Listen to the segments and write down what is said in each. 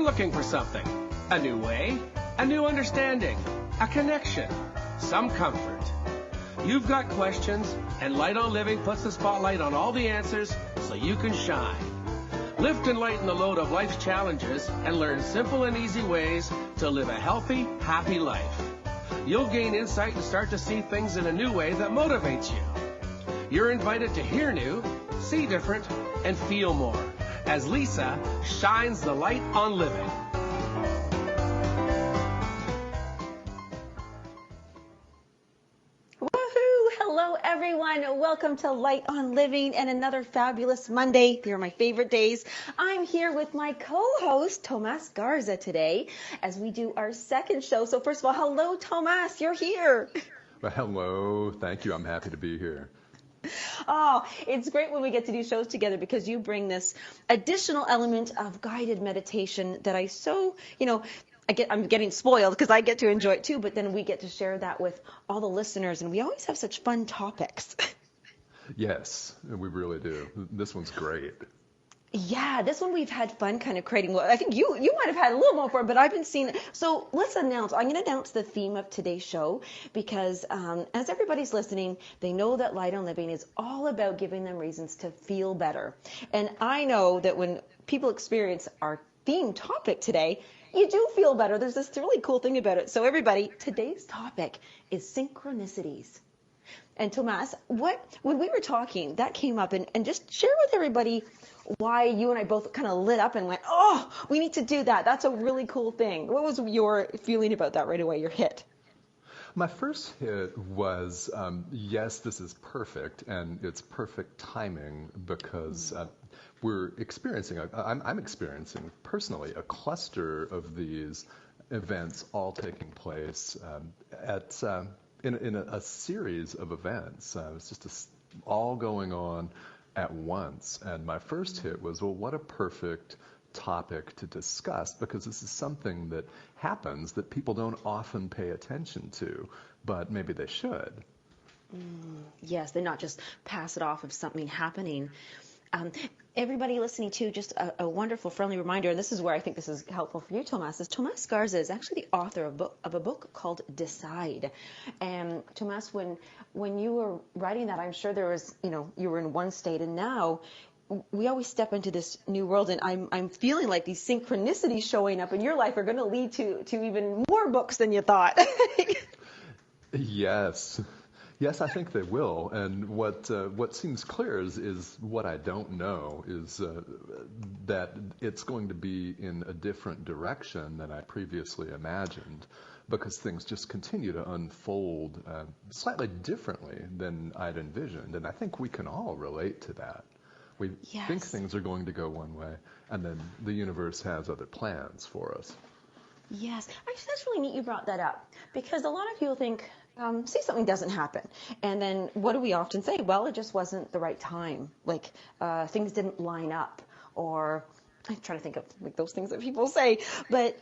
looking for something. A new way, a new understanding, a connection, some comfort. You've got questions, and Light on Living puts the spotlight on all the answers so you can shine. Lift and lighten the load of life's challenges and learn simple and easy ways to live a healthy, happy life. You'll gain insight and start to see things in a new way that motivates you. You're invited to hear new, see different, and feel more as Lisa shines the light on living. Hello, everyone. Welcome to Light on Living and another fabulous Monday. They're my favorite days. I'm here with my co-host, Tomás Garza, today as we do our second show. So first of all, hello, Tomás. You're here. Well, hello. Thank you. I'm happy to be here. Oh, it's great when we get to do shows together because you bring this additional element of guided meditation that I so, I'm getting spoiled because I get to enjoy it too, but then we get to share that with all the listeners, and we always have such fun topics. Yes, we really do. This one's great. Yeah, this one we've had fun kind of creating. I think you might have had a little more fun, but I've been seeing. So let's announce. I'm going to announce the theme of today's show because as everybody's listening, they know that Light on Living is all about giving them reasons to feel better. And I know that when people experience our theme topic today, you do feel better. There's this really cool thing about it. So everybody, today's topic is synchronicities. And Tomás, when we were talking, that came up, and just share with everybody why you and I both kind of lit up and went, oh, we need to do that. That's a really cool thing. What was your feeling about that right away, your hit? My first hit was, yes, this is perfect, and it's perfect timing because we're experiencing, I'm experiencing personally a cluster of these events all taking place in a series of events. It's just all going on at once. And my first hit was, well, what a perfect topic to discuss, because this is something that happens that people don't often pay attention to, but maybe they should. Yes, they not just pass it off of something happening. Everybody listening to, just a wonderful, friendly reminder, and this is where I think this is helpful for you, Tomás, is Tomás Garza is actually the author of a book called Decide. And Tomás, when you were writing that, I'm sure there was, you were in one state, and now we always step into this new world, and I'm feeling like these synchronicities showing up in your life are going to lead to even more books than you thought. Yes, I think they will. And what seems clear is what I don't know is that it's going to be in a different direction than I previously imagined, because things just continue to unfold slightly differently than I'd envisioned. And I think we can all relate to that. We think things are going to go one way, and then the universe has other plans for us. Yes. Actually, that's really neat you brought that up, because a lot of people think, say something doesn't happen, and then what do we often say? Well, it just wasn't the right time. Like things didn't line up, or I'm trying to think of like those things that people say, but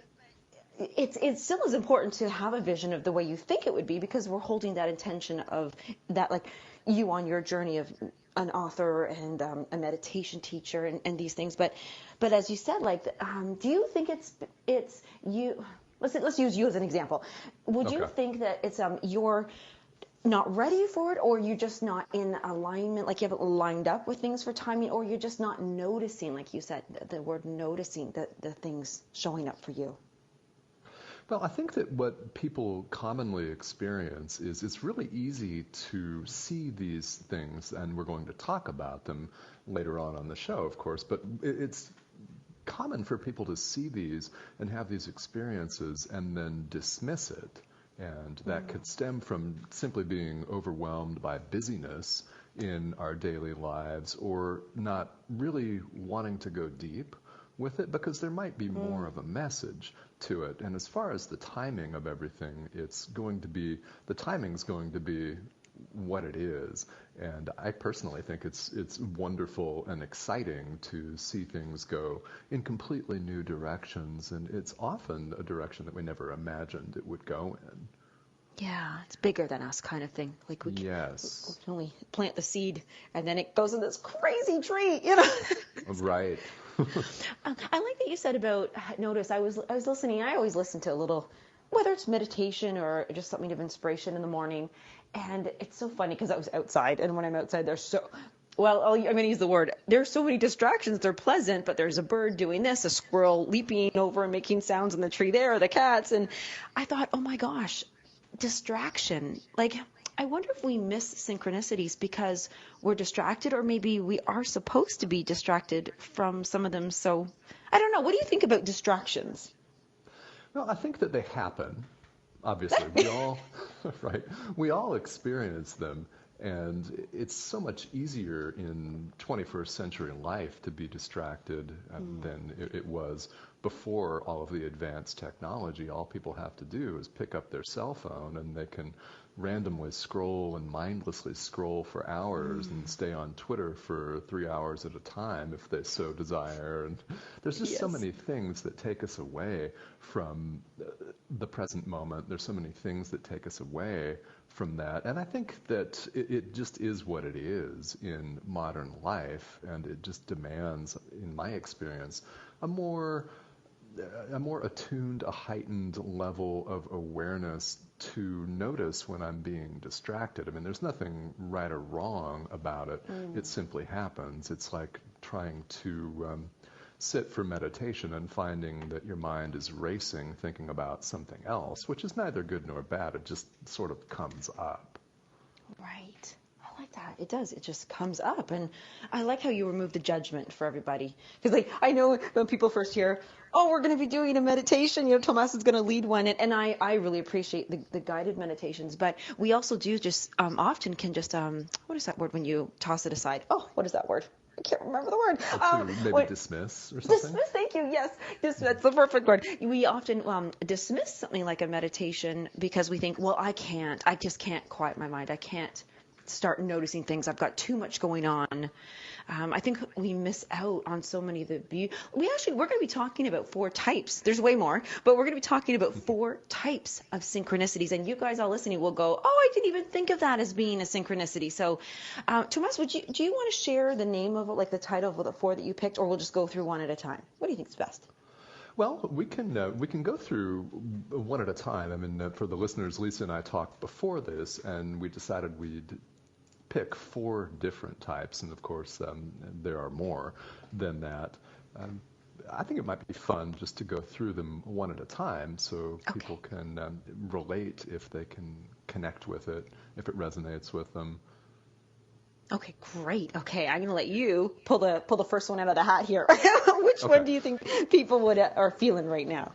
it still is important to have a vision of the way you think it would be, because we're holding that intention of that, like you on your journey of an author and a meditation teacher and these things. But as you said, like, do you think it's you? Let's use you as an example. Would you think that it's you're not ready for it, or you're just not in alignment, like you haven't lined up with things for timing, or you're just not noticing, like you said, the word noticing, the things showing up for you? Well, I think that what people commonly experience is it's really easy to see these things, and we're going to talk about them later on the show, of course, but it's common for people to see these and have these experiences and then dismiss it. And that could stem from simply being overwhelmed by busyness in our daily lives, or not really wanting to go deep with it, because there might be more of a message to it. And as far as the timing of everything, the timing's going to be what it is. And I personally think it's wonderful and exciting to see things go in completely new directions, and it's often a direction that we never imagined it would go in. Yeah, it's bigger than us kind of thing. Like we can only plant the seed, and then it goes in this crazy tree, Right. I like that you said about notice. I was listening. I always listen to a little, whether it's meditation or just something of inspiration in the morning. And it's so funny because I was outside, and when I'm outside, there's so, well, I'm going to use the word, there's so many distractions. They're pleasant, but there's a bird doing this, a squirrel leaping over and making sounds in the tree there, the cats. And I thought, oh my gosh, distraction. Like, I wonder if we miss synchronicities because we're distracted, or maybe we are supposed to be distracted from some of them. So I don't know. What do you think about distractions? Well, I think that they happen. Obviously, we all, right? We all experience them, and it's so much easier in 21st century life to be distracted than it was before all of the advanced technology. All people have to do is pick up their cell phone, and they can randomly scroll and mindlessly scroll for hours and stay on Twitter for 3 hours at a time if they so desire. And there's just so many things that take us away from the present moment. There's so many things that take us away from that. And I think that it just is what it is in modern life, and it just demands, in my experience, a more attuned, a heightened level of awareness to notice when I'm being distracted. I mean, there's nothing right or wrong about it. It simply happens. It's like trying to sit for meditation and finding that your mind is racing, thinking about something else, which is neither good nor bad. It just sort of comes up. Right. I like that. It does. It just comes up. And I like how you remove the judgment for everybody. Because, like, I know when people first hear, oh, we're going to be doing a meditation, Tomás is going to lead one. And I really appreciate the guided meditations. But we also do just often can just, what is that word when you toss it aside? Oh, what is that word? I can't remember the word. Maybe dismiss or something? Dismiss, thank you, yes. That's the perfect word. We often dismiss something like a meditation because we think, well, I just can't quiet my mind. I can't start noticing things. I've got too much going on. I think we miss out on so many of the beauty. We're going to be talking about 4 types. There's way more, but we're going to be talking about 4 types of synchronicities. And you guys all listening will go, oh, I didn't even think of that as being a synchronicity. So, Tomás, do you want to share the name of it, like the title of the 4 that you picked, or we'll just go through one at a time? What do you think is best? Well, we can go through one at a time. I mean, for the listeners, Lisa and I talked before this, and we decided we'd pick 4 different types, and of course there are more than that. I think it might be fun just to go through them one at a time so people can relate if they can connect with it, if it resonates with them. Okay, great. Okay, I'm going to let you pull the first one out of the hat here. Which one do you think people are feeling right now?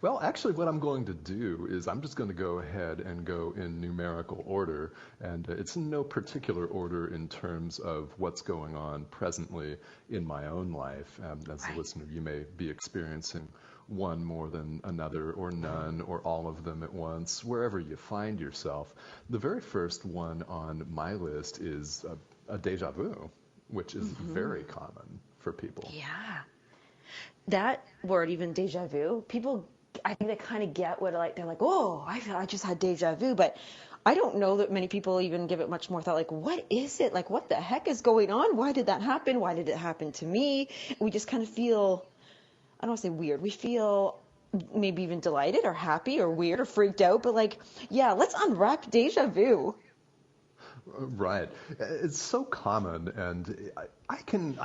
Well, actually, what I'm going to do is I'm just going to go ahead and go in numerical order, and it's in no particular order in terms of what's going on presently in my own life. As a listener, you may be experiencing one more than another, or none, or all of them at once, wherever you find yourself. The very first one on my list is a déjà vu, which is very common for people. Yeah. That word, even déjà vu, people, I think they kind of get what, like, they're like, oh, I just had déjà vu, but I don't know that many people even give it much more thought. Like, what is it? Like, what the heck is going on? Why did that happen? Why did it happen to me? We just kind of feel, I don't want to say weird. We feel maybe even delighted or happy or weird or freaked out. But like, yeah, let's unwrap déjà vu. Right. It's so common, and I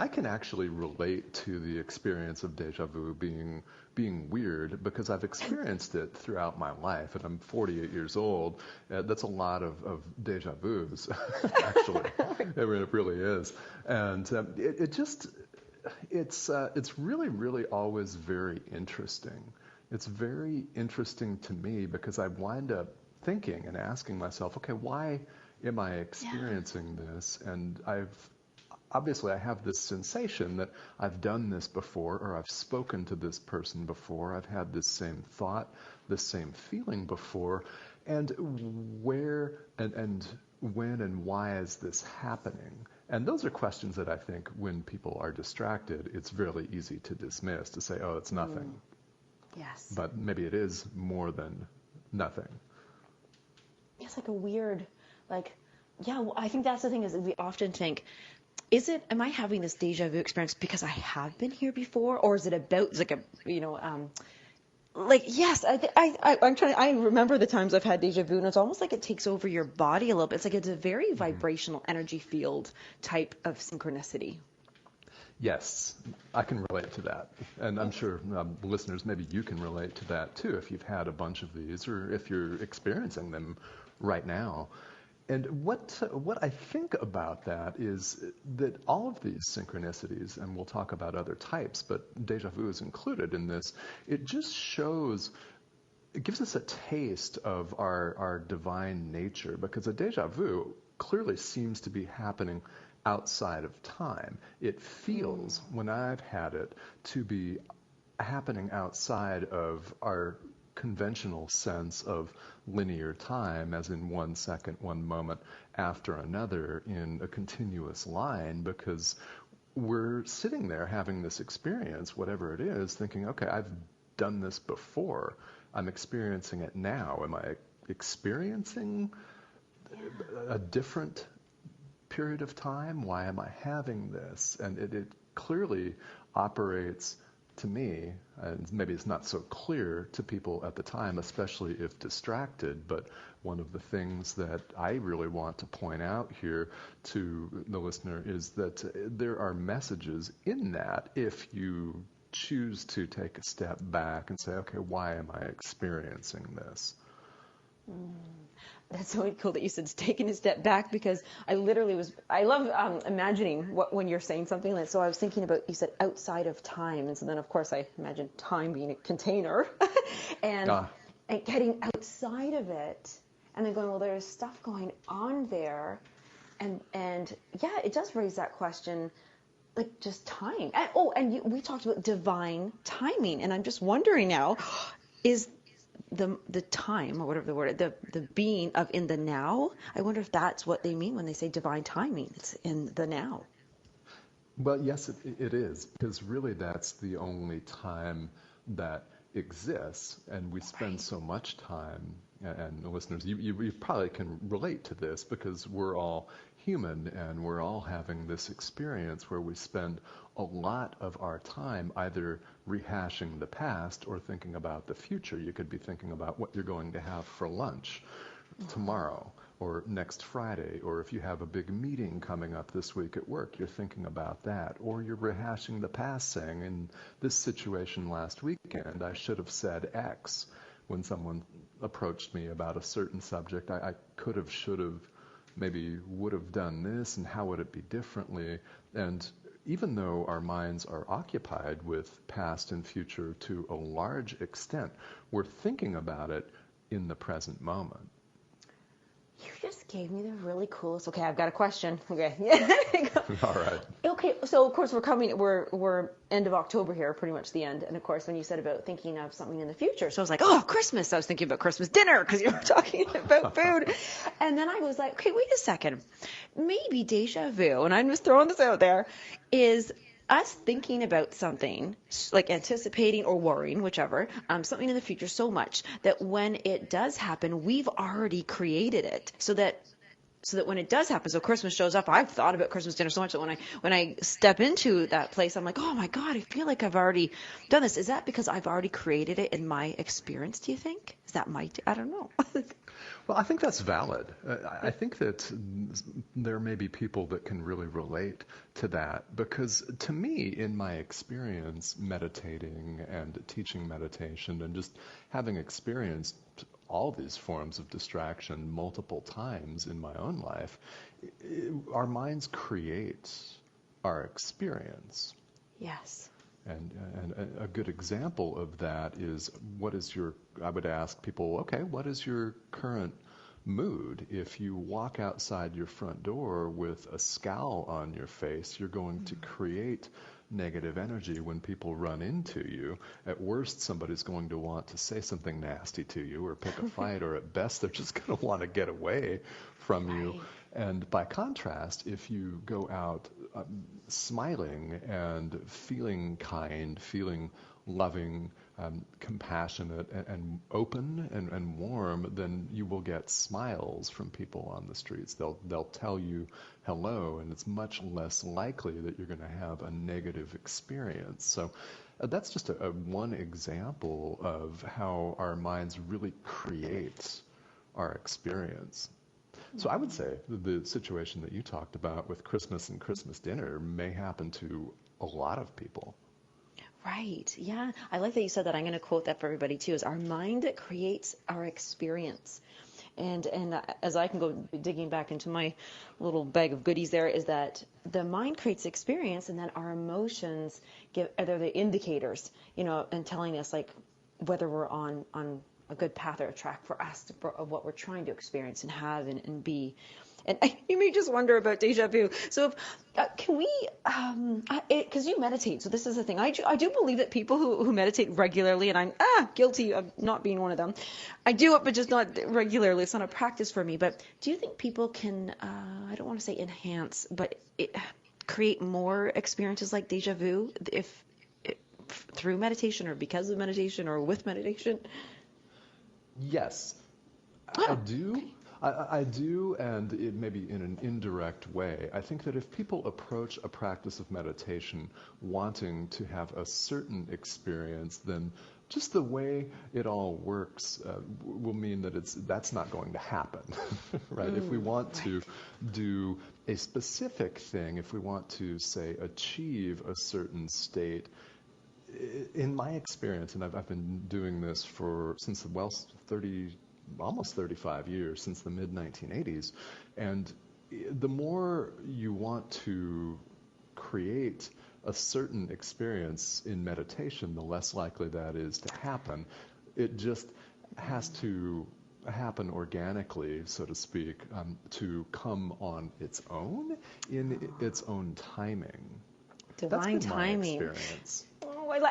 can actually relate to the experience of déjà vu being weird because I've experienced it throughout my life, and I'm 48 years old. That's a lot of déjà vus, actually. It really is, and it's really, really always very interesting. It's very interesting to me because I wind up thinking and asking myself, okay, why am I experiencing this? And I have this sensation that I've done this before, or I've spoken to this person before, I've had this same thought, this same feeling before, and where and when and why is this happening? And those are questions that I think when people are distracted, it's really easy to dismiss, to say, oh, it's nothing. Yes. But maybe it is more than nothing. It's like a weird, like, yeah, well, I think that's the thing is that we often think, am I having this deja vu experience because I have been here before, or is it about, it's like a, yes, I remember the times I've had deja vu, and it's almost like it takes over your body a little bit. It's like it's a very vibrational energy field type of synchronicity. Yes, I can relate to that. And I'm sure listeners, maybe you can relate to that too if you've had a bunch of these or if you're experiencing them right now. And what I think about that is that all of these synchronicities, and we'll talk about other types, but deja vu is included in this, it just shows, it gives us a taste of our divine nature, because a deja vu clearly seems to be happening outside of time. It feels, when I've had it, to be happening outside of our conventional sense of linear time, as in 1 second, 1 moment after another in a continuous line, because we're sitting there having this experience, whatever it is, thinking, okay, I've done this before. I'm experiencing it now. Am I experiencing a different period of time? Why am I having this? And it clearly operates, to me, and maybe it's not so clear to people at the time, especially if distracted, but one of the things that I really want to point out here to the listener is that there are messages in that if you choose to take a step back and say, okay, why am I experiencing this? That's so cool that you said taking a step back, because I love imagining when you're saying something like, so I was thinking about, you said outside of time. And so then of course I imagine time being a container and getting outside of it and then going, well, there's stuff going on there. And yeah, it does raise that question, like just time. And we talked about divine timing. And I'm just wondering now, is the time, or whatever the word, the being of in the now, I wonder if that's what they mean when they say divine timing. It's in the now. Well, yes, it is, because really that's the only time that exists, and we spend so much time, and listeners, you probably can relate to this, because we're all human and we're all having this experience where we spend a lot of our time either rehashing the past or thinking about the future. You could be thinking about what you're going to have for lunch tomorrow or next Friday, or if you have a big meeting coming up this week at work, you're thinking about that, or you're rehashing the past, saying, in this situation last weekend, I should have said X. When someone approached me about a certain subject, I could have, should have, maybe would have done this, and how would it be differently? And even though our minds are occupied with past and future to a large extent, we're thinking about it in the present moment. You just gave me the really coolest. Okay, I've got a question. Okay. All right. Okay, so of course we're end of October here, pretty much the end. And of course, when you said about thinking of something in the future, so I was like, oh, Christmas. I was thinking about Christmas dinner because you were talking about food. And then I was like, okay, wait a second. Maybe deja vu, and I'm just throwing this out there, is us thinking about something, like anticipating or worrying, whichever, something in the future so much that when it does happen, we've already created it so that when it does happen, so Christmas shows up, I've thought about Christmas dinner so much that when I step into that place, I'm like, oh my God, I feel like I've already done this. Is that because I've already created it in my experience, do you think? Is that I don't know. Well, I think that's valid. I think that there may be people that can really relate to that, because to me, in my experience meditating and teaching meditation and just having experienced all these forms of distraction multiple times in my own life, our minds create our experience. Yes. And a good example of that is, I would ask people, okay, what is your current mood? If you walk outside your front door with a scowl on your face, you're going to create negative energy when people run into you. At worst, somebody's going to want to say something nasty to you or pick a fight, or at best, they're just going to want to get away from you. And by contrast, if you go out smiling and feeling kind, feeling loving, compassionate and open and warm, then you will get smiles from people on the streets. They'll tell you hello, and it's much less likely that you're going to have a negative experience. So that's just one example of how our minds really create our experience. So I would say the situation that you talked about with Christmas and Christmas dinner may happen to a lot of people. Right. Yeah. I like that you said that. I'm going to quote that for everybody too, is our mind creates our experience. And as I can go digging back into my little bag of goodies there, is that the mind creates experience, and then our emotions they're the indicators, and telling us like whether we're on a good path or a track for us of what we're trying to experience and have and be. And you may just wonder about deja vu. So can we, because you meditate, so this is the thing. I do believe that people who meditate regularly, and I'm guilty of not being one of them. I do it, but just not regularly. It's not a practice for me. But do you think people can, I don't want to say enhance, but create more experiences like deja vu if through meditation or because of meditation or with meditation? Yes, I do. Okay. I do, and it may be in an indirect way. I think that if people approach a practice of meditation wanting to have a certain experience, then just the way it all works will mean that that's not going to happen, right? If we want to do a specific thing, if we want to, say, achieve a certain state, in my experience, and I've been doing this since almost 35 years, since the mid-1980s, and the more you want to create a certain experience in meditation, the less likely that is to happen. It just has to happen organically, so to speak, to come on its own, in its own timing. Divine timing. My experience.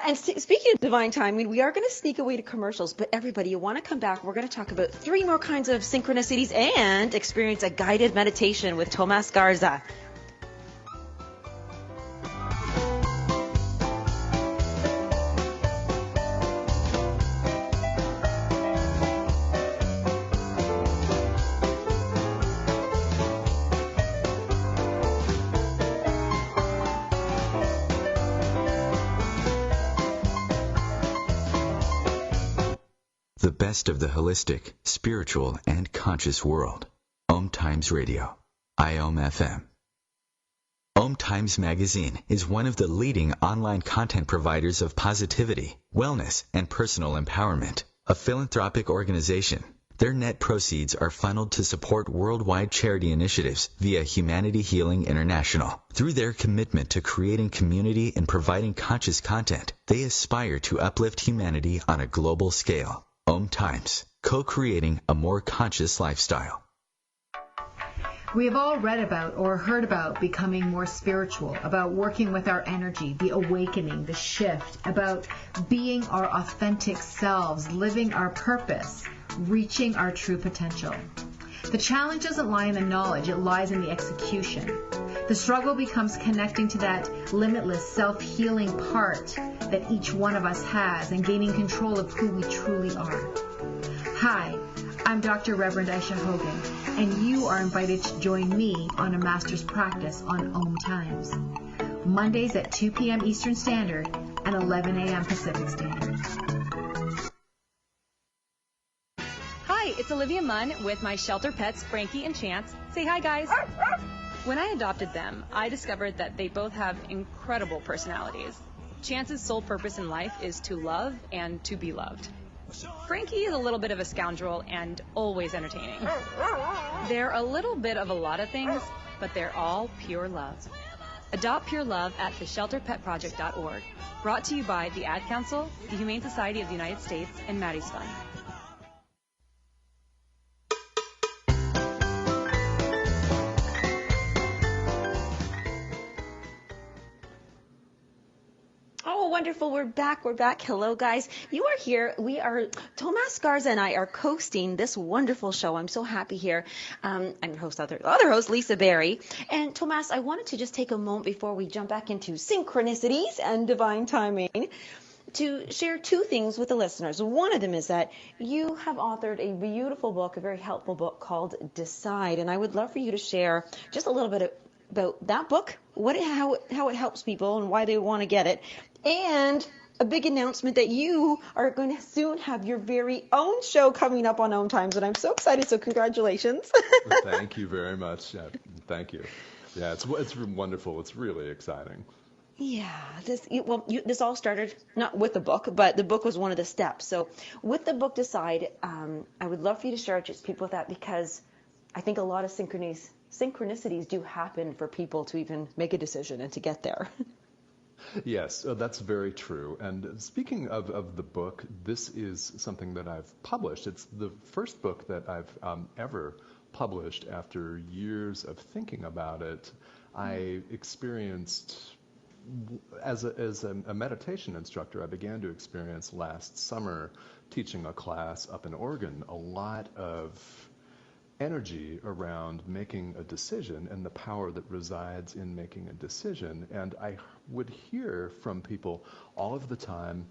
And speaking of divine timing, we are going to sneak away to commercials, but everybody, you want to come back. We're going to talk about 3 more kinds of synchronicities and experience a guided meditation with Tomás Garza. The best of the holistic, spiritual, and conscious world. OMTimes Radio. IOM-FM. OMTimes Magazine is one of the leading online content providers of positivity, wellness, and personal empowerment. A philanthropic organization. Their net proceeds are funneled to support worldwide charity initiatives via Humanity Healing International. Through their commitment to creating community and providing conscious content, they aspire to uplift humanity on a global scale. OMTimes, co-creating a more conscious lifestyle. We have all read about or heard about becoming more spiritual, about working with our energy, the awakening, the shift, about being our authentic selves, living our purpose, reaching our true potential. The challenge doesn't lie in the knowledge, it lies in the execution. The struggle becomes connecting to that limitless self-healing part that each one of us has and gaining control of who we truly are. Hi, I'm Dr. Reverend Aisha Hogan, and you are invited to join me on a master's practice on OMTimes, Mondays at 2 p.m. Eastern Standard and 11 a.m. Pacific Standard. Hi, it's Olivia Munn with my shelter pets, Frankie and Chance. Say hi, guys. When I adopted them, I discovered that they both have incredible personalities. Chance's sole purpose in life is to love and to be loved. Frankie is a little bit of a scoundrel and always entertaining. They're a little bit of a lot of things, but they're all pure love. Adopt pure love at theshelterpetproject.org. Brought to you by the Ad Council, the Humane Society of the United States, and Maddie's Fund. Wonderful. We're back. Hello, guys. You are here. Tomás Garza and I are hosting this wonderful show. I'm so happy here. I'm your host, other host, Lisa Berry. And Tomás, I wanted to just take a moment before we jump back into synchronicities and divine timing to share two things with the listeners. One of them is that you have authored a beautiful book, a very helpful book called Decide, and I would love for you to share just a little bit about that book, how it helps people and why they want to get it, and a big announcement that you are going to soon have your very own show coming up on OMTimes, and I'm so excited, so congratulations. Thank you very much. Thank you. Yeah, it's wonderful. It's really exciting. Yeah, this all started not with the book, but the book was one of the steps. So with the book Decide, I would love for you to share just people with that, because I think a lot of synchronicities do happen for people to even make a decision and to get there. Yes, that's very true. And speaking of the book, this is something that I've published. It's the first book that I've ever published after years of thinking about it. I experienced, as a meditation instructor, I began to experience last summer teaching a class up in Oregon, a lot of energy around making a decision and the power that resides in making a decision. And I would hear from people all of the time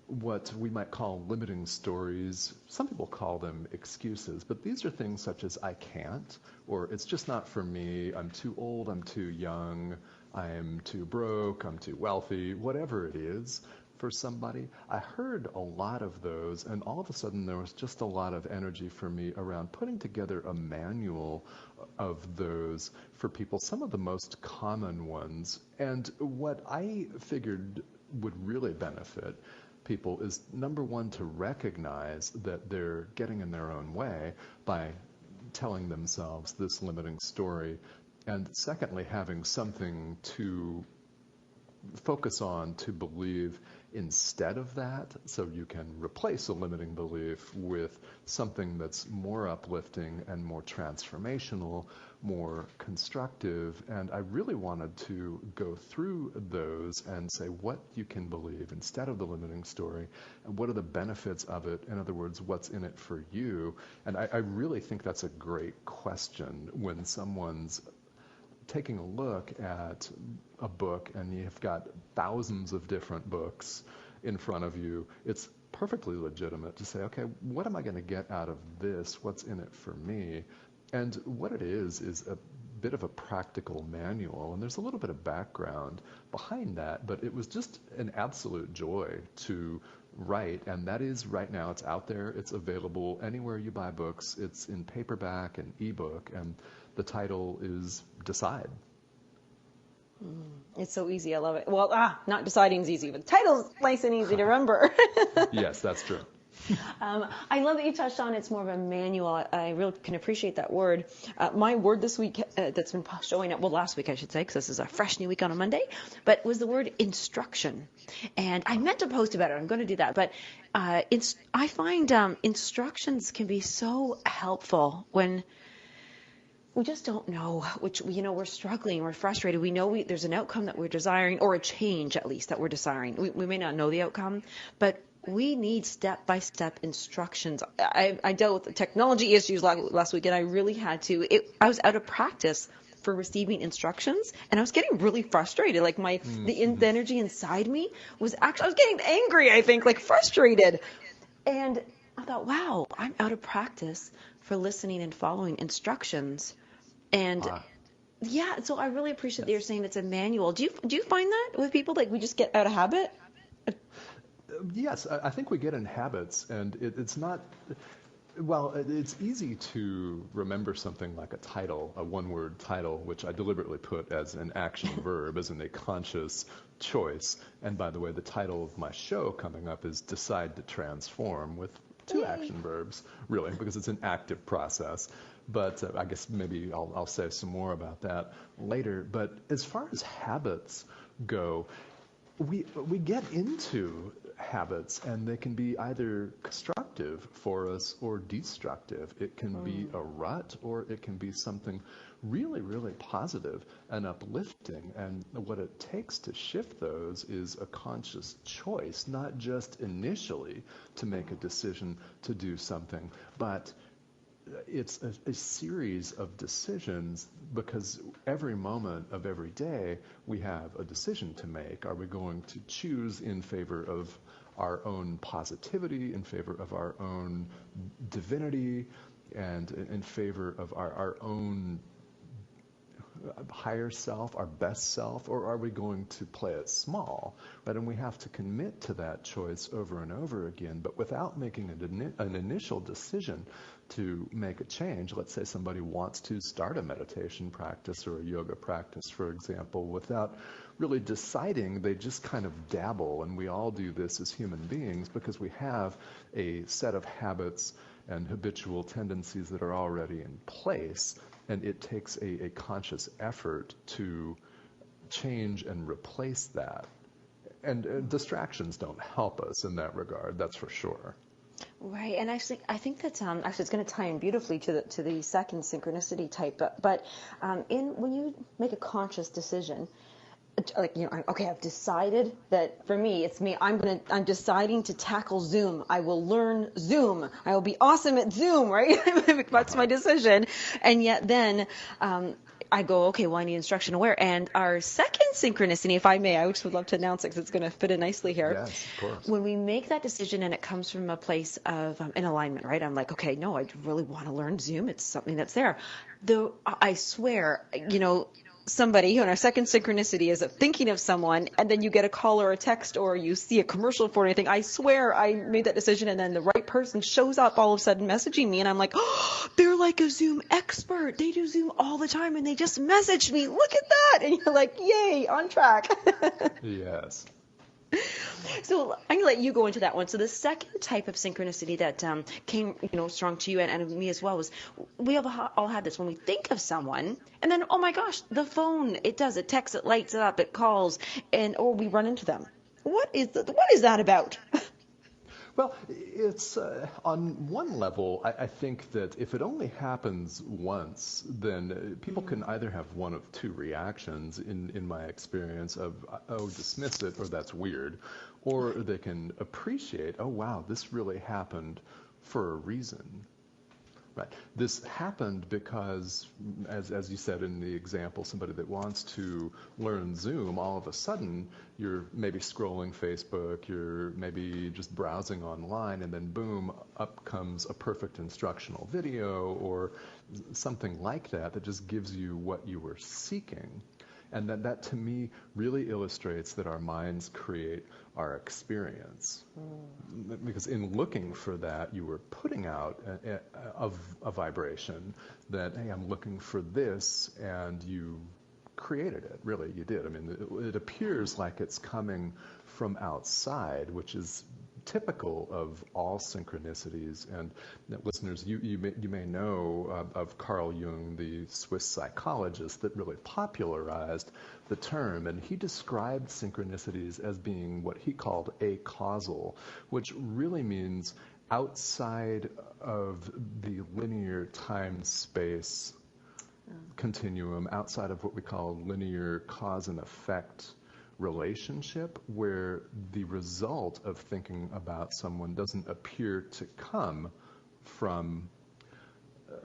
what we might call limiting stories. Some people call them excuses, but these are things such as I can't, or it's just not for me, I'm too old, I'm too young, I'm too broke, I'm too wealthy, whatever it is for somebody. I heard a lot of those, and all of a sudden there was just a lot of energy for me around putting together a manual of those for people, some of the most common ones. And what I figured would really benefit people is, number one, to recognize that they're getting in their own way by telling themselves this limiting story, and secondly, having something to focus on, to believe instead of that, so you can replace a limiting belief with something that's more uplifting and more transformational, more constructive. And I really wanted to go through those and say what you can believe instead of the limiting story, and what are the benefits of it. In other words, what's in it for you? And I really think that's a great question when someone's taking a look at a book and you've got thousands of different books in front of you. It's perfectly legitimate to say, okay, what am I going to get out of this? What's in it for me? And what it is a bit of a practical manual, and there's a little bit of background behind that, but it was just an absolute joy to write. And that is, right now, it's out there, it's available anywhere you buy books. It's in paperback and ebook, and the title is Decide. It's so easy. I love it. Well, not deciding is easy, but the title's nice and easy to remember. Yes, that's true. I love that you touched on it's more of a manual. I really can appreciate that word. My word this week that's been showing up, well, last week I should say, because this is a fresh new week on a Monday, but was the word instruction. And I meant to post about it. I'm going to do that. But I find instructions can be so helpful when we just don't know, we're struggling, we're frustrated. We know there's an outcome that we're desiring, or a change at least that we're desiring. We may not know the outcome, but we need step-by-step instructions. I dealt with the technology issues last week, and I really had to. I was out of practice for receiving instructions, and I was getting really frustrated. Like the energy inside me was actually, I was getting angry, I think, like frustrated. And I thought, wow, I'm out of practice for listening and following instructions. And yeah, so I really appreciate that you're saying it's a manual. Do you find that with people, like we just get out of habit? Yes, I think we get in habits, and it's not, well, it's easy to remember something like a title, a one-word title, which I deliberately put as an action verb, as in a conscious choice. And by the way, the title of my show coming up is Decide to Transform, with two action verbs, really, because it's an active process. But I guess maybe I'll say some more about that later. But as far as habits go, we get into habits, and they can be either constructive for us or destructive. It can be a rut, or it can be something really, really positive and uplifting. And what it takes to shift those is a conscious choice, not just initially to make a decision to do something, but it's a series of decisions, because every moment of every day we have a decision to make. Are we going to choose in favor of our own positivity, in favor of our own divinity, and in favor of our own higher self, our best self, or are we going to play it small, right? And we have to commit to that choice over and over again, but without making an initial decision to make a change. Let's say somebody wants to start a meditation practice or a yoga practice, for example, without really deciding. They just kind of dabble, and we all do this as human beings because we have a set of habits and habitual tendencies that are already in place. And it takes a conscious effort to change and replace that. And distractions don't help us in that regard, that's for sure. Right, and actually, I think that actually it's going to tie in beautifully to the second synchronicity type. But when you make a conscious decision, like, okay, I've decided that for me, it's me. I'm deciding to tackle Zoom. I will learn Zoom. I will be awesome at Zoom, right? That's my decision. And yet then, I go, okay, well, I need instruction where? And our second synchronicity, if I may, I just would love to announce it because it's going to fit in nicely here. Yes, of course. When we make that decision and it comes from a place of an alignment, right? I'm like, okay, no, I really want to learn Zoom. It's something that's there. Though I swear, somebody on our second synchronicity is thinking of someone, and then you get a call or a text or you see a commercial for anything. I swear I made that decision, and then the right person shows up all of a sudden messaging me, and I'm like, oh, they're like a Zoom expert. They do Zoom all the time, and they just messaged me. Look at that. And you're like, yay, on track. Yes. So I'm going to let you go into that one. So the second type of synchronicity that came, strong to you and me as well was, we have all had this when we think of someone, and then, oh my gosh, the phone, it texts, it lights up, it calls, or we run into them. What is that about? Well, it's on one level, I think that if it only happens once, then people can either have one of two reactions, in my experience, of, oh, dismiss it, or that's weird, or they can appreciate, oh, wow, this really happened for a reason. Right. This happened because, as you said in the example, somebody that wants to learn Zoom, all of a sudden you're maybe scrolling Facebook, you're maybe just browsing online, and then boom, up comes a perfect instructional video or something like that just gives you what you were seeking. And that to me really illustrates that our minds create our experience. Because in looking for that, you were putting out a vibration that, hey, I'm looking for this, and you created it. Really, you did. I mean, it appears like it's coming from outside, which is typical of all synchronicities. And listeners, you may know of Carl Jung, the Swiss psychologist that really popularized the term, and he described synchronicities as being what he called acausal, which really means outside of the linear time-space continuum, outside of what we call linear cause and effect relationship, where the result of thinking about someone doesn't appear to come from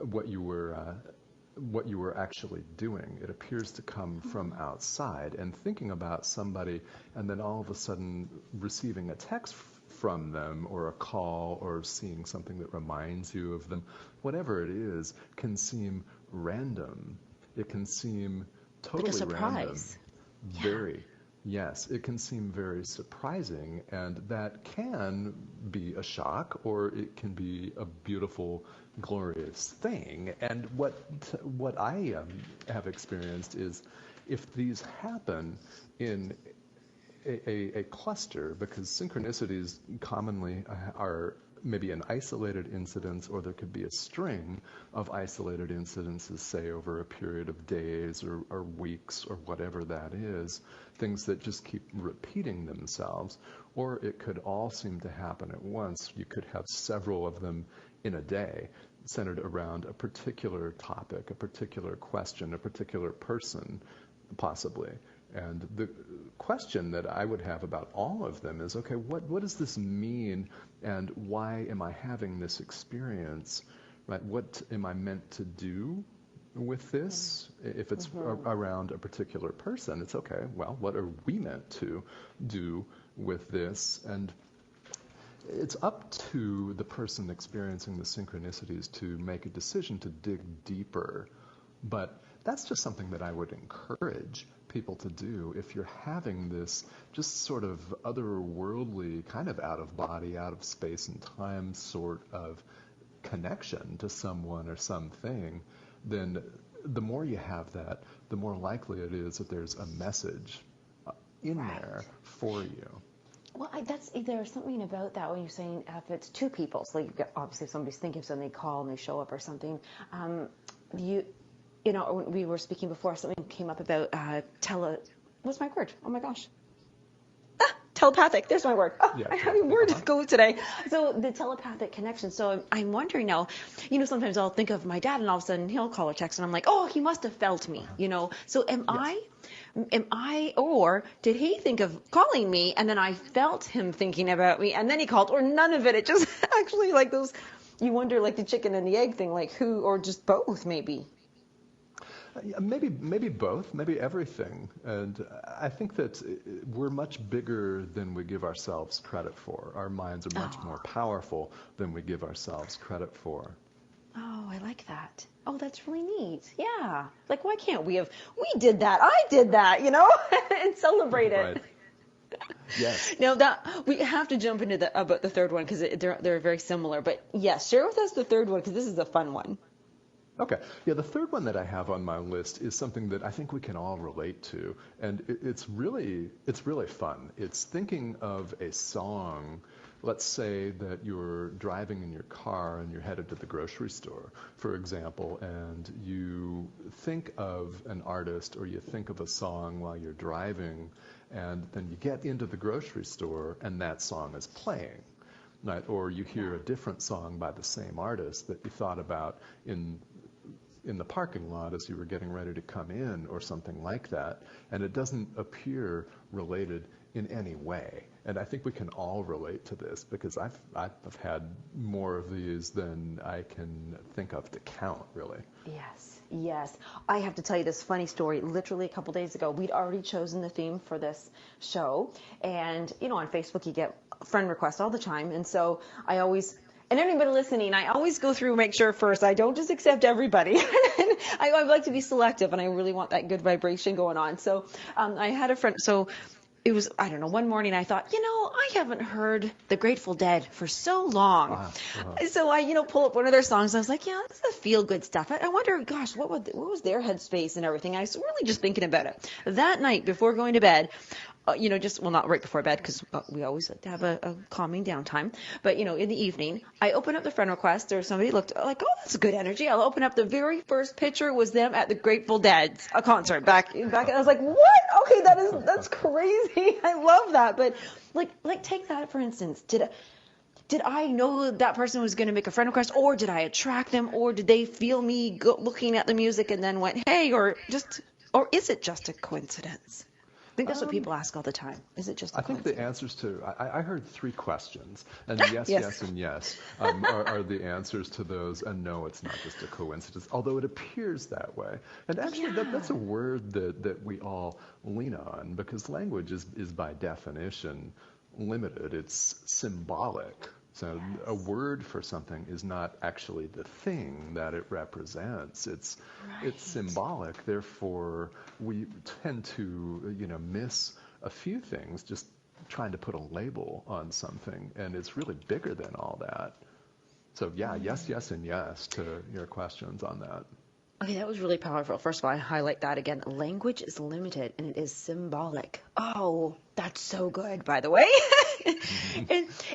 what you were actually doing. It appears to come from outside, and thinking about somebody and then all of a sudden receiving a text from them or a call or seeing something that reminds you of them, whatever it is, can seem random. It can seem totally like a surprise. Random. Very. Yes, it can seem very surprising, and that can be a shock, or it can be a beautiful, glorious thing. And what I have experienced is, if these happen in a cluster, because synchronicities commonly are maybe an isolated incident, or there could be a string of isolated incidences, say over a period of days or weeks or whatever that is, things that just keep repeating themselves, or it could all seem to happen at once. You could have several of them in a day, centered around a particular topic, a particular question, a particular person, possibly. And the question that I would have about all of them is, okay, what does this mean, and why am I having this experience right? What am I meant to do with this? If it's around a particular person, it's okay. Well, what are we meant to do with this? And it's up to the person experiencing the synchronicities to make a decision to dig deeper. But that's just something that I would encourage people to do if you're having this just sort of otherworldly, kind of out of body, out of space and time sort of connection to someone or something. Then the more you have that, the more likely it is that there's a message in there for you. Well, there's something about that when you're saying if it's two people, so like obviously if somebody's thinking of something, they call and they show up or something. You know, when we were speaking before, something came up about what's my word? Oh my gosh. Telepathic. There's my word. Oh, yeah, I have a word to go today. So the telepathic connection. So I'm wondering now, you know, sometimes I'll think of my dad and all of a sudden he'll call or text and I'm like, oh, he must have felt me, you know. So am I, or did he think of calling me and then I felt him thinking about me and then he called, or none of it? It just actually like those, you wonder like the chicken and the egg thing, like who, or just both maybe. Maybe both, maybe everything. And I think that we're much bigger than we give ourselves credit for. Our minds are much more powerful than we give ourselves credit for. Oh, I like that. Oh, that's really neat. Yeah. Like, why can't we did that. I did that, you know, and celebrate it. Right. Yes. Now we have to jump into about the third one because they're very similar. But yes, share with us the third one because this is a fun one. Okay. Yeah, the third one that I have on my list is something that I think we can all relate to, and it's really fun. It's thinking of a song. Let's say that you're driving in your car and you're headed to the grocery store, for example, and you think of an artist or you think of a song while you're driving, and then you get into the grocery store and that song is playing. Right? Or you hear a different song by the same artist that you thought about in the parking lot as you were getting ready to come in or something like that, and it doesn't appear related in any way. And I think we can all relate to this because I've had more of these than I can think of to count, really. Yes. I have to tell you this funny story. Literally a couple days ago, we'd already chosen the theme for this show, and you know, on Facebook you get friend requests all the time, and so and anybody listening, I always go through and make sure first I don't just accept everybody. I like to be selective, and I really want that good vibration going on. So I had a friend. So it was, I don't know, one morning I thought, you know, I haven't heard the Grateful Dead for so long. So I, pull up one of their songs. And I was like, yeah, this is feel-good stuff. I wonder, gosh, what was their headspace and everything? I was really just thinking about it. That night before going to bed, not right before bed because we always like to have a calming downtime. But, in the evening, I open up the friend request or somebody looked like, oh, that's good energy. I'll open up the very first picture was them at the Grateful Dead, a concert back. And I was like, what? Okay, that's crazy. I love that. But like take that for instance. Did I know that person was going to make a friend request, or did I attract them, or did they feel me looking at the music and then went, hey, or is it just a coincidence? I think that's what people ask all the time. Is it just a coincidence? I think the answers to, I heard 3 questions, and yes, yes, and yes are the answers to those, and no, it's not just a coincidence, although it appears that way. And actually, that's a word that we all lean on, because language is by definition limited. It's symbolic. So a word for something is not actually the thing that it represents. It's symbolic. Therefore, we tend to, miss a few things just trying to put a label on something, and it's really bigger than all that. So yes, yes, and yes to your questions on that. Okay, that was really powerful. First of all, I highlight that again. Language is limited and it is symbolic. Oh, that's so good, by the way.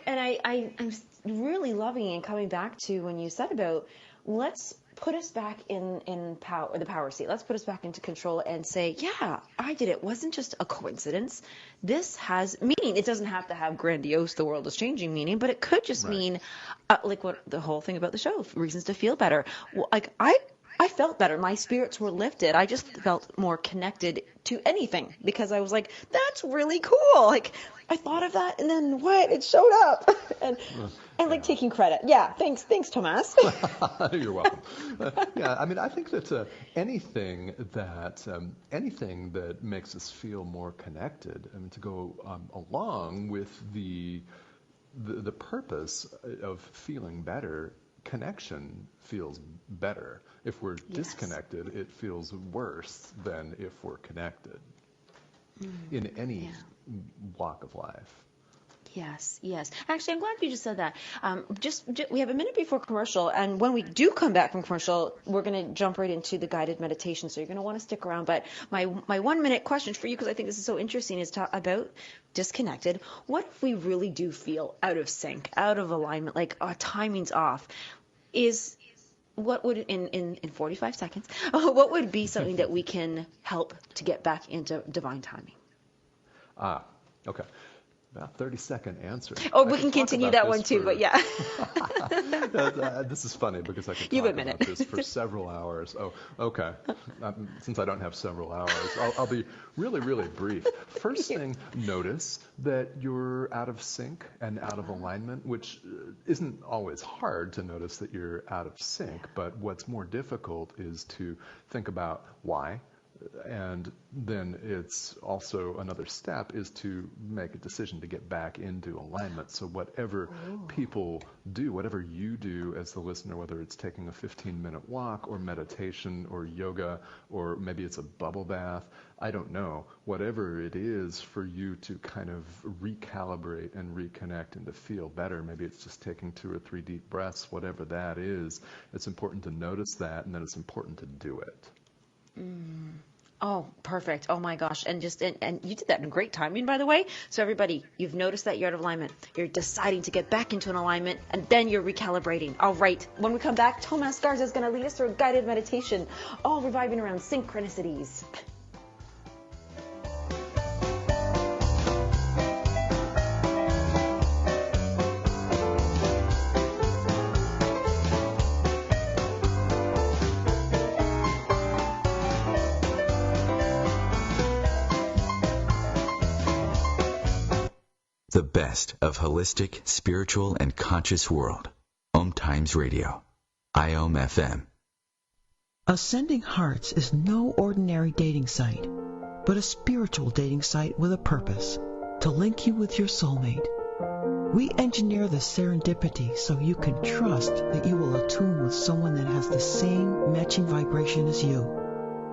And I'm really loving and coming back to when you said about let's put us back in power, the power seat. Let's put us back into control and say, yeah, I did it. It wasn't just a coincidence. This has meaning. It doesn't have to have grandiose, the world is changing meaning, but it could just mean like what the whole thing about the show, reasons to feel better. Well, like I felt better. My spirits were lifted. I just felt more connected to anything because I was like, that's really cool. Like, I thought of that, and then what? It showed up. and like taking credit. Yeah, thanks, Tomás. You're welcome. Yeah, I mean, I think that anything that makes us feel more connected, I mean, to go along with the purpose of feeling better, connection feels better. If we're disconnected, it feels worse than if we're connected in any walk of life. Yes. Actually, I'm glad you just said that. We have a minute before commercial, and when we do come back from commercial, we're going to jump right into the guided meditation, so you're going to want to stick around. But my 1 minute question for you, because I think this is so interesting, is about disconnected. What if we really do feel out of sync, out of alignment, like our timing's off? What would, in 45 seconds, what would be something that we can help to get back into divine timing? Okay. About 30-second answer. Oh, we can continue that one too, but yeah. This is funny because I can you talk about this for several hours. Oh, okay. Since I don't have several hours, I'll be really, really brief. First thing, notice that you're out of sync and out of alignment, which isn't always hard to notice that you're out of sync, but what's more difficult is to think about why. And then it's also another step is to make a decision to get back into alignment. So whatever people do, whatever you do as the listener, whether it's taking a 15-minute walk or meditation or yoga, or maybe it's a bubble bath, I don't know, whatever it is for you to kind of recalibrate and reconnect and to feel better, maybe it's just taking 2 or 3 deep breaths, whatever that is, it's important to notice that, and then it's important to do it. Oh, perfect. Oh my gosh. And you did that in great timing, by the way. So everybody, you've noticed that you're out of alignment. You're deciding to get back into an alignment, and then you're recalibrating. All right. When we come back, Tomás Garza is going to lead us through a guided meditation, all reviving around synchronicities. The best of holistic, spiritual, and conscious world. OMTimes Radio. IOM FM. Ascending Hearts is no ordinary dating site, but a spiritual dating site with a purpose, to link you with your soulmate. We engineer the serendipity so you can trust that you will attune with someone that has the same matching vibration as you.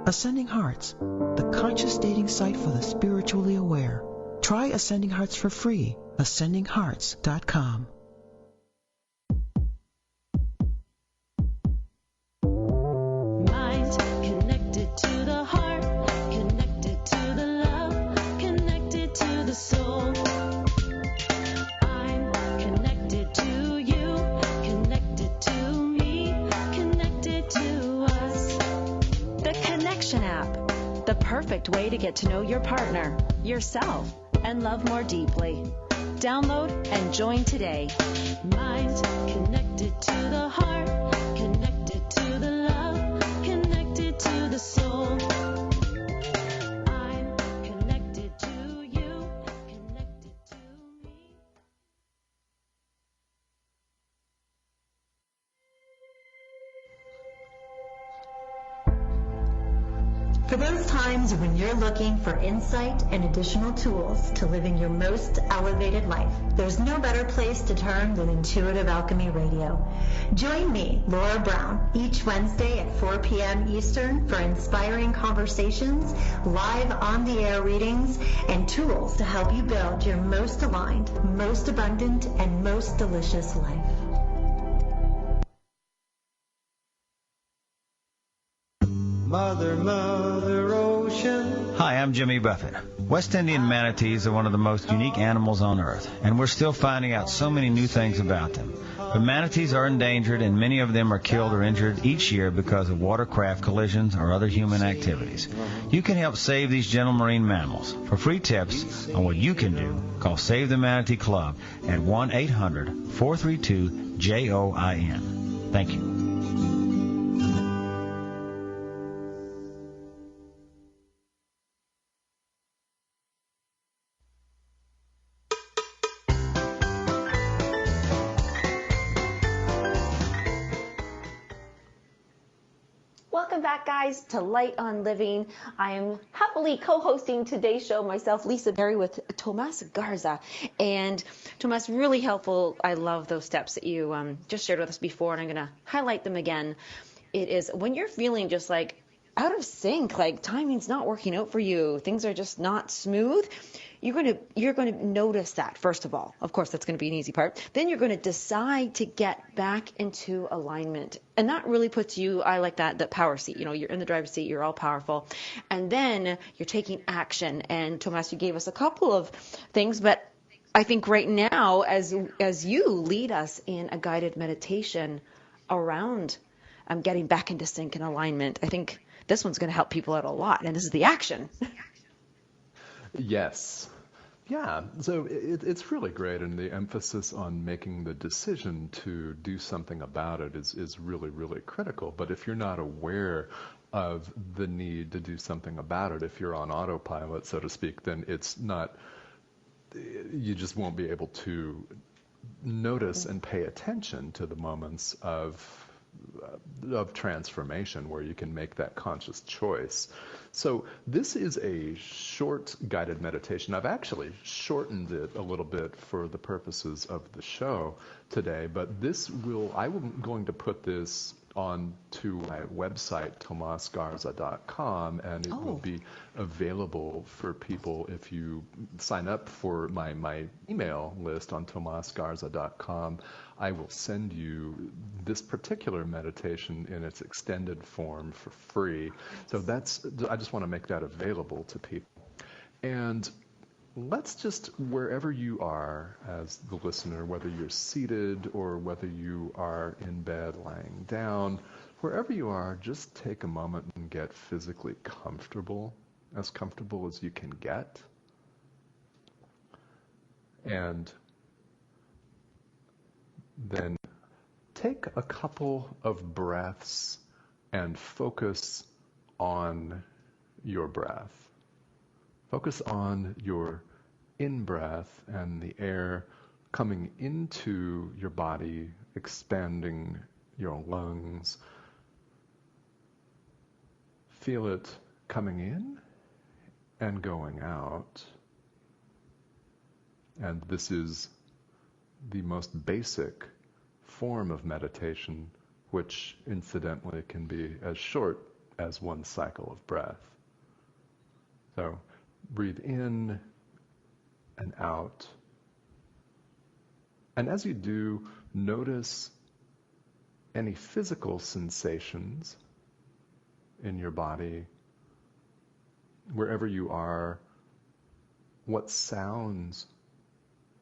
Ascending Hearts, the conscious dating site for the spiritually aware. Try Ascending Hearts for free. AscendingHearts.com. Mind connected to the heart, connected to the love, connected to the soul. I'm connected to you, connected to me, connected to us. The Connection app, the perfect way to get to know your partner, yourself, and love more deeply. Download and join today. Mind connected to the heart, connected to the love, connected to the soul. I'm connected to you, connected to me. For those times when you're looking for insight and additional tools to living your most elevated life, there's no better place to turn than Intuitive Alchemy Radio. Join me, Laura Brown, each Wednesday at 4 p.m. Eastern for inspiring conversations, live on-the-air readings, and tools to help you build your most aligned, most abundant, and most delicious life. Mother Ocean. Hi, I'm Jimmy Buffett. West Indian manatees are one of the most unique animals on Earth, and we're still finding out so many new things about them. But manatees are endangered, and many of them are killed or injured each year because of watercraft collisions or other human activities. You can help save these gentle marine mammals. For free tips on what you can do, call Save the Manatee Club at 1-800-432-JOIN. Thank you. Welcome back, guys, to Light on Living. I am happily co-hosting today's show myself, Lisa Berry, with Tomás Garza. And Tomás, really helpful. I love those steps that you just shared with us before, and I'm going to highlight them again. It is when you're feeling just like out of sync, like timing's not working out for you, things are just not smooth, you're going to notice that, first of all. Of course, that's going to be an easy part. Then you're going to decide to get back into alignment. And that really puts you, I like that power seat. You know, you're in the driver's seat, you're all powerful. And then you're taking action. And Tomás, you gave us a couple of things, but I think right now, as you lead us in a guided meditation around getting back into sync and alignment, I think this one's going to help people out a lot. And this is the action. Yes. Yeah. So it's really great. And the emphasis on making the decision to do something about it is really, really critical. But if you're not aware of the need to do something about it, if you're on autopilot, so to speak, then you just won't be able to notice and pay attention to the moments of transformation where you can make that conscious choice. So this is a short guided meditation. I've actually shortened it a little bit for the purposes of the show today, but I'm going to put this onto my website, TomásGarza.com, and it will be available for people if you sign up for my email list on TomásGarza.com. I will send you this particular meditation in its extended form for free. So I just want to make that available to people. And let's just, wherever you are as the listener, whether you're seated or whether you are in bed lying down, wherever you are, just take a moment and get physically comfortable as you can get. And then take a couple of breaths and focus on your breath. Focus on your in-breath and the air coming into your body, expanding your lungs. Feel it coming in and going out. And this is the most basic form of meditation, which incidentally can be as short as one cycle of breath. So breathe in and out. And as you do, notice any physical sensations in your body, wherever you are. What sounds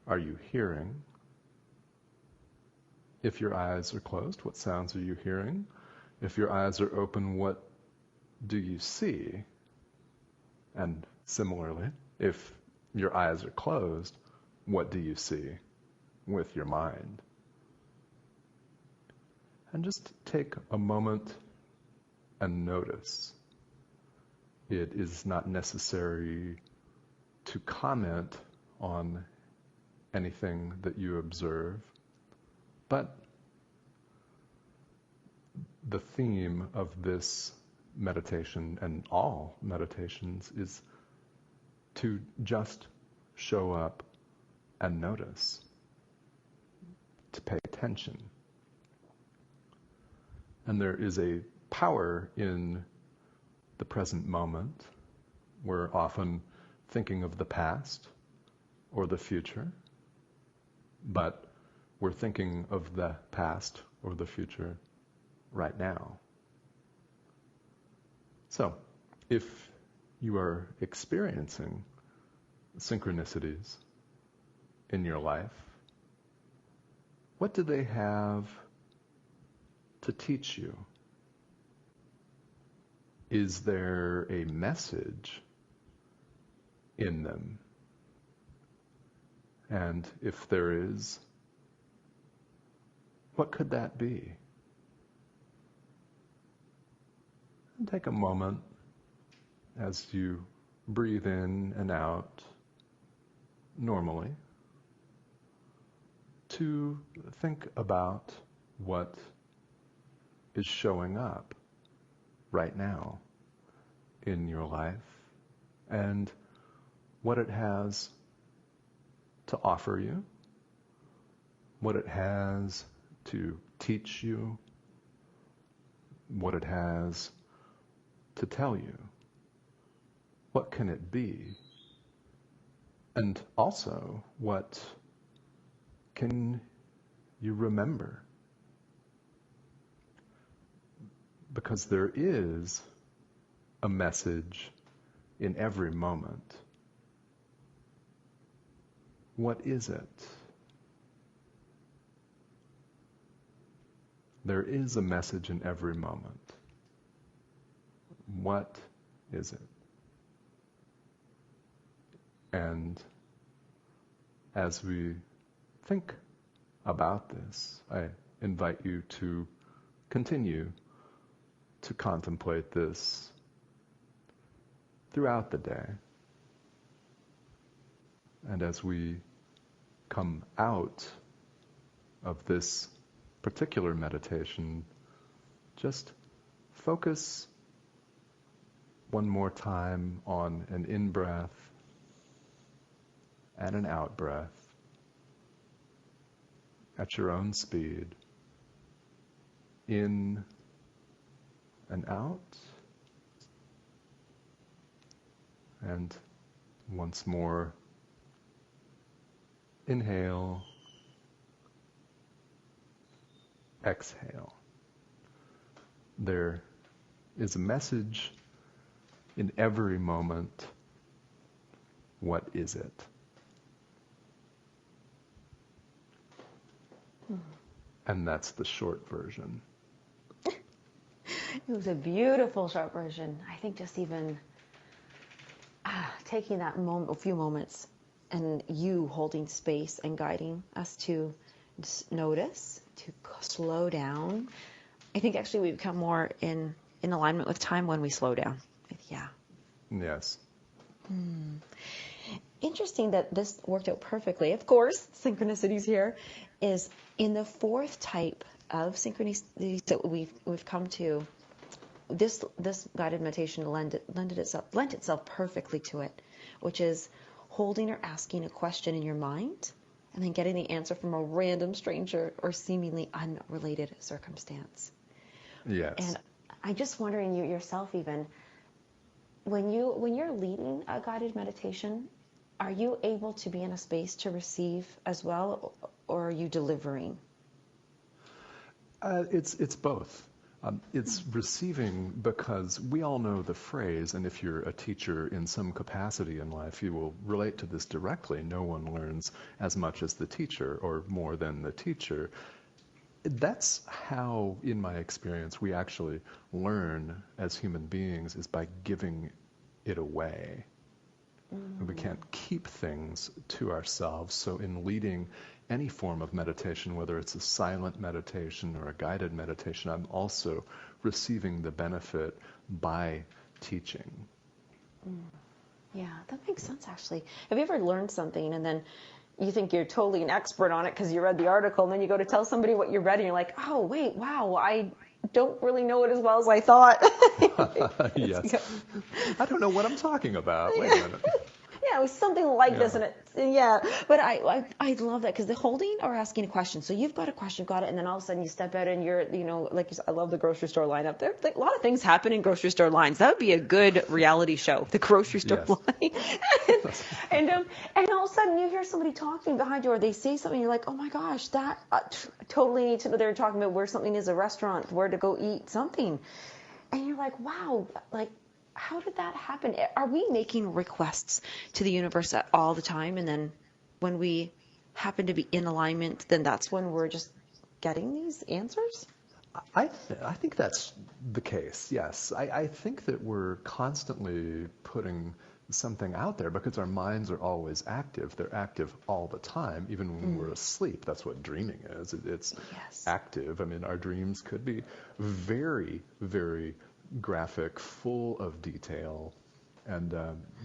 are you hearing? If your eyes are closed, what sounds are you hearing? If your eyes are open, what do you see? And similarly, if your eyes are closed, what do you see with your mind? And just take a moment and notice. It is not necessary to comment on anything that you observe, but the theme of this meditation and all meditations is to just show up and notice, to pay attention. And there is a power in the present moment. We're often thinking of the past or the future, but we're thinking of the past or the future right now. So, if you are experiencing synchronicities in your life, what do they have to teach you? Is there a message in them? And if there is, what could that be? And take a moment as you breathe in and out normally to think about what is showing up right now in your life and what it has to offer you, what it has to teach you, what it has to tell you. What can it be? And also, what can you remember? Because there is a message in every moment. What is it? There is a message in every moment. What is it? And as we think about this, I invite you to continue to contemplate this throughout the day. And as we come out of this particular meditation, just focus one more time on an in-breath and an out-breath at your own speed, in and out, and once more, inhale, exhale. There is a message in every moment. What is it? And that's the short version. It was a beautiful short version. I think just even taking that moment, a few moments, and you holding space and guiding us to just notice, to slow down. I think actually we become more in alignment with time when we slow down. Yeah. Yes. Interesting that this worked out perfectly. Of course, synchronicities here is in the fourth type of synchronicities that we've come to. This guided meditation lent itself perfectly to it, which is holding or asking a question in your mind and then getting the answer from a random stranger or seemingly unrelated circumstance. Yes. And I'm just wondering, you yourself even, when you're leading a guided meditation, are you able to be in a space to receive as well, or are you delivering? It's both. It's receiving because we all know the phrase, and if you're a teacher in some capacity in life, you will relate to this directly. No one learns as much as the teacher or more than the teacher. That's how, in my experience, we actually learn as human beings, is by giving it away. We can't keep things to ourselves. So in leading any form of meditation, whether it's a silent meditation or a guided meditation, I'm also receiving the benefit by teaching. Yeah, that makes sense, actually. Have you ever learned something and then you think you're totally an expert on it because you read the article, and then you go to tell somebody what you read and you're like, oh, wait, wow, I don't really know it as well as I thought. Yes. I don't know what I'm talking about. Wait a minute. Yeah, it was something like this, and but I love that, because the holding or asking a question. So you've got a question, you've got it, and then all of a sudden you step out and you're, like I love the grocery store line up there. A lot of things happen in grocery store lines. That would be a good reality show, the grocery store line. and all of a sudden you hear somebody talking behind you, or they say something, you're like, oh my gosh, that totally need to know. They're talking about where something is, a restaurant, where to go eat something, and you're like, wow, like, how did that happen? Are we making requests to the universe all the time, and then when we happen to be in alignment, then that's when we're just getting these answers? I think that's the case, yes. I think that we're constantly putting something out there because our minds are always active. They're active all the time, even when we're asleep. That's what dreaming is. It's active. I mean, our dreams could be very, very graphic, full of detail, and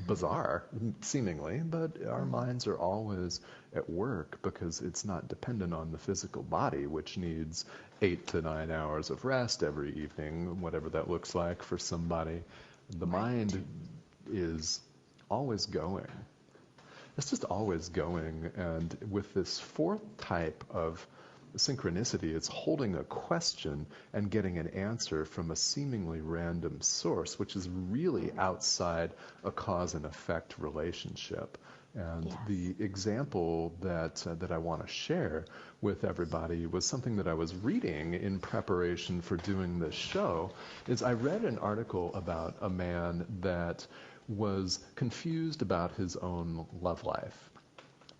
bizarre, seemingly, but our minds are always at work because it's not dependent on the physical body, which needs 8 to 9 hours of rest every evening, whatever that looks like for somebody. The mind is always going. It's just always going, and with this fourth type of synchronicity, it's holding a question and getting an answer from a seemingly random source, which is really outside a cause and effect relationship. And the example that I want to share with everybody was something that I was reading in preparation for doing this show. Is I read an article about a man that was confused about his own love life.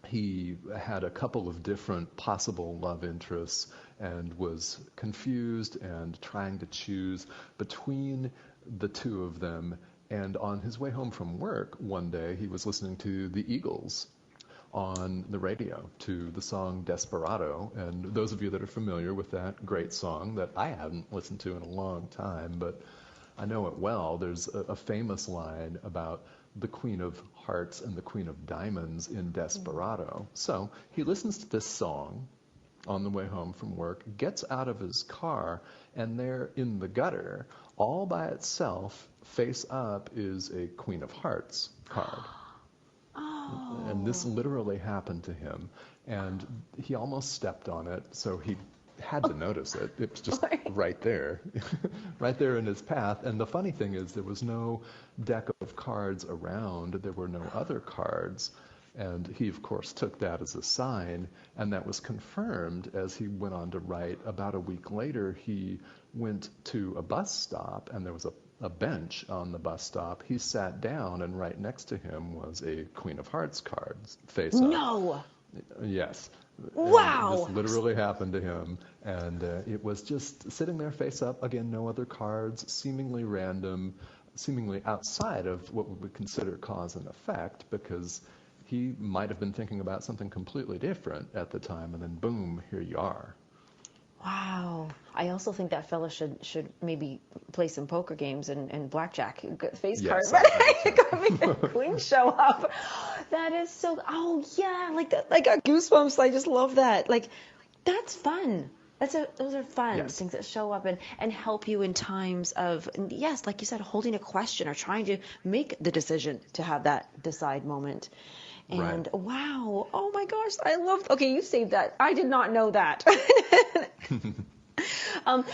He had a couple of different possible love interests and was confused and trying to choose between the two of them. And on his way home from work one day, he was listening to the Eagles on the radio, to the song Desperado. And those of you that are familiar with that great song that I haven't listened to in a long time, but I know it well, there's a famous line about the Queen of Hearts and the Queen of Diamonds in Desperado. So he listens to this song on the way home from work, gets out of his car, and there in the gutter, all by itself, face up, is a Queen of Hearts card. Oh. And this literally happened to him. And he almost stepped on it, so he had to notice it. It was just right there, right there in his path. And the funny thing is there was no deck of cards around. There were no other cards. And he, of course, took that as a sign, and that was confirmed as he went on to write. About a week later, he went to a bus stop, and there was a bench on the bus stop. He sat down, and right next to him was a Queen of Hearts card, face up. No! Yes. Wow! And this literally happened to him, and it was just sitting there face up. Again, no other cards, seemingly random, seemingly outside of what we would consider cause and effect, because he might have been thinking about something completely different at the time, and then boom, here you are. Wow. I also think that fella should maybe play some poker games and blackjack. Face cards. Make the queen show up. That is so, oh yeah, like that, I got goosebumps. I just love that. Like, that's fun. Those are fun things that show up and help you in times of, yes, like you said, holding a question or trying to make the decision to have that decide moment. And wow, oh my gosh, I love, okay, you saved that. I did not know that. And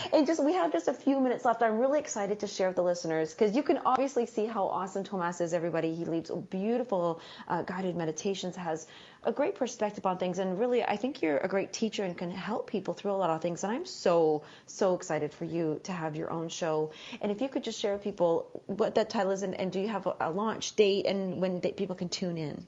we have just a few minutes left. I'm really excited to share with the listeners, because you can obviously see how awesome Tomás is, everybody. He leads beautiful guided meditations, has a great perspective on things, and really, I think you're a great teacher and can help people through a lot of things. And I'm so excited for you to have your own show. And if you could just share with people what that title is, and do you have a launch date and when people can tune in?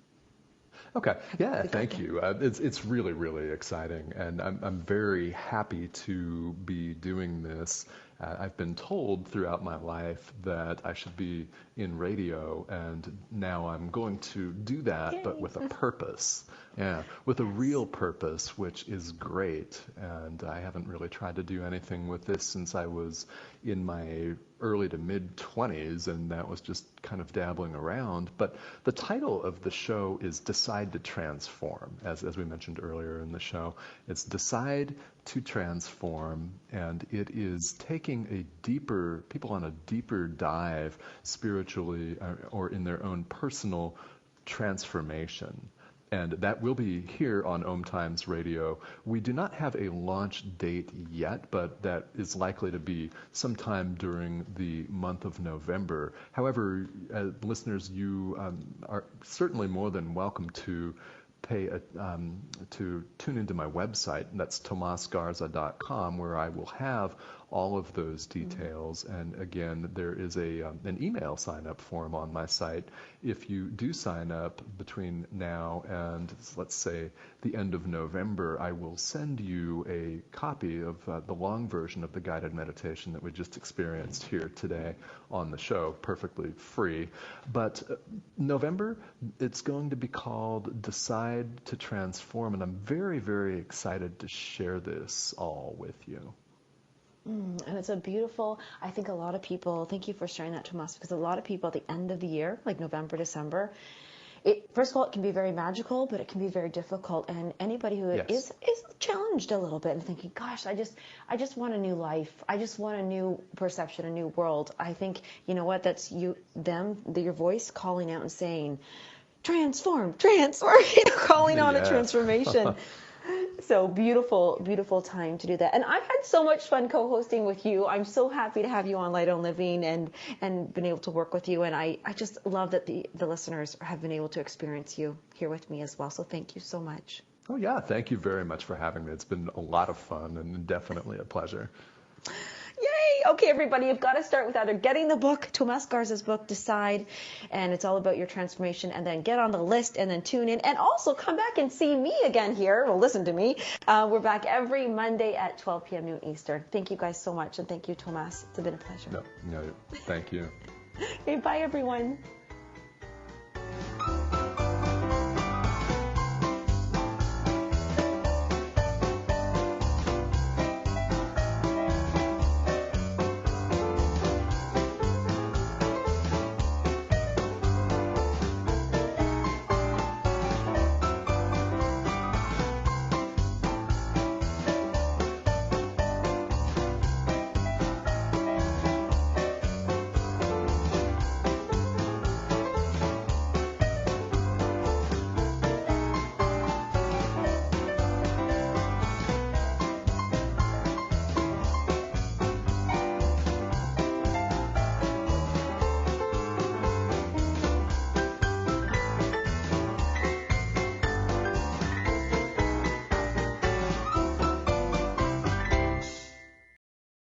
Okay. Yeah, thank you. It's really, really exciting, and I'm very happy to be doing this. I've been told throughout my life that I should be in radio, and now I'm going to do that, but with a purpose. Yeah, with a real purpose, which is great. And I haven't really tried to do anything with this since I was in my early to mid-20s, and that was just kind of dabbling around. But the title of the show is Decide to Transform, as we mentioned earlier in the show. It's Decide to Transform, and it is taking people on a deeper dive spiritually or in their own personal transformation. And that will be here on OMTimes Radio. We do not have a launch date yet, but that is likely to be sometime during the month of November. However, listeners, you are certainly more than welcome to to tune into my website. That's TomásGarza.com, where I will have all of those details. And again, there is an email sign-up form on my site. If you do sign up between now and, let's say, the end of November, I will send you a copy of the long version of the guided meditation that we just experienced here today on the show, perfectly free. But November, it's going to be called Decide to Transform, and I'm very, very excited to share this all with you. And it's a beautiful, I think a lot of people, thank you for sharing that, Tomás, because a lot of people at the end of the year, like November, December, first of all, it can be very magical, but it can be very difficult. And anybody who is challenged a little bit and thinking, gosh, I just want a new life. I just want a new perception, a new world. I think, you know what, that's your voice calling out and saying, transform, calling on a transformation. So beautiful, beautiful time to do that. And I've had so much fun co-hosting with you. I'm so happy to have you on Light on Living and been able to work with you. And I just love that the listeners have been able to experience you here with me as well. So thank you so much. Oh, yeah. Thank you very much for having me. It's been a lot of fun and definitely a pleasure. Yay! Okay, everybody, you've got to start with either getting the book, Tomás Garza's book, Decide, and it's all about your transformation, and then get on the list and then tune in, and also come back and see me again here, or listen to me. We're back every Monday at 12 p.m. noon Eastern. Thank you guys so much, and thank you, Tomás. It's been a pleasure. No, thank you. Okay, bye, everyone.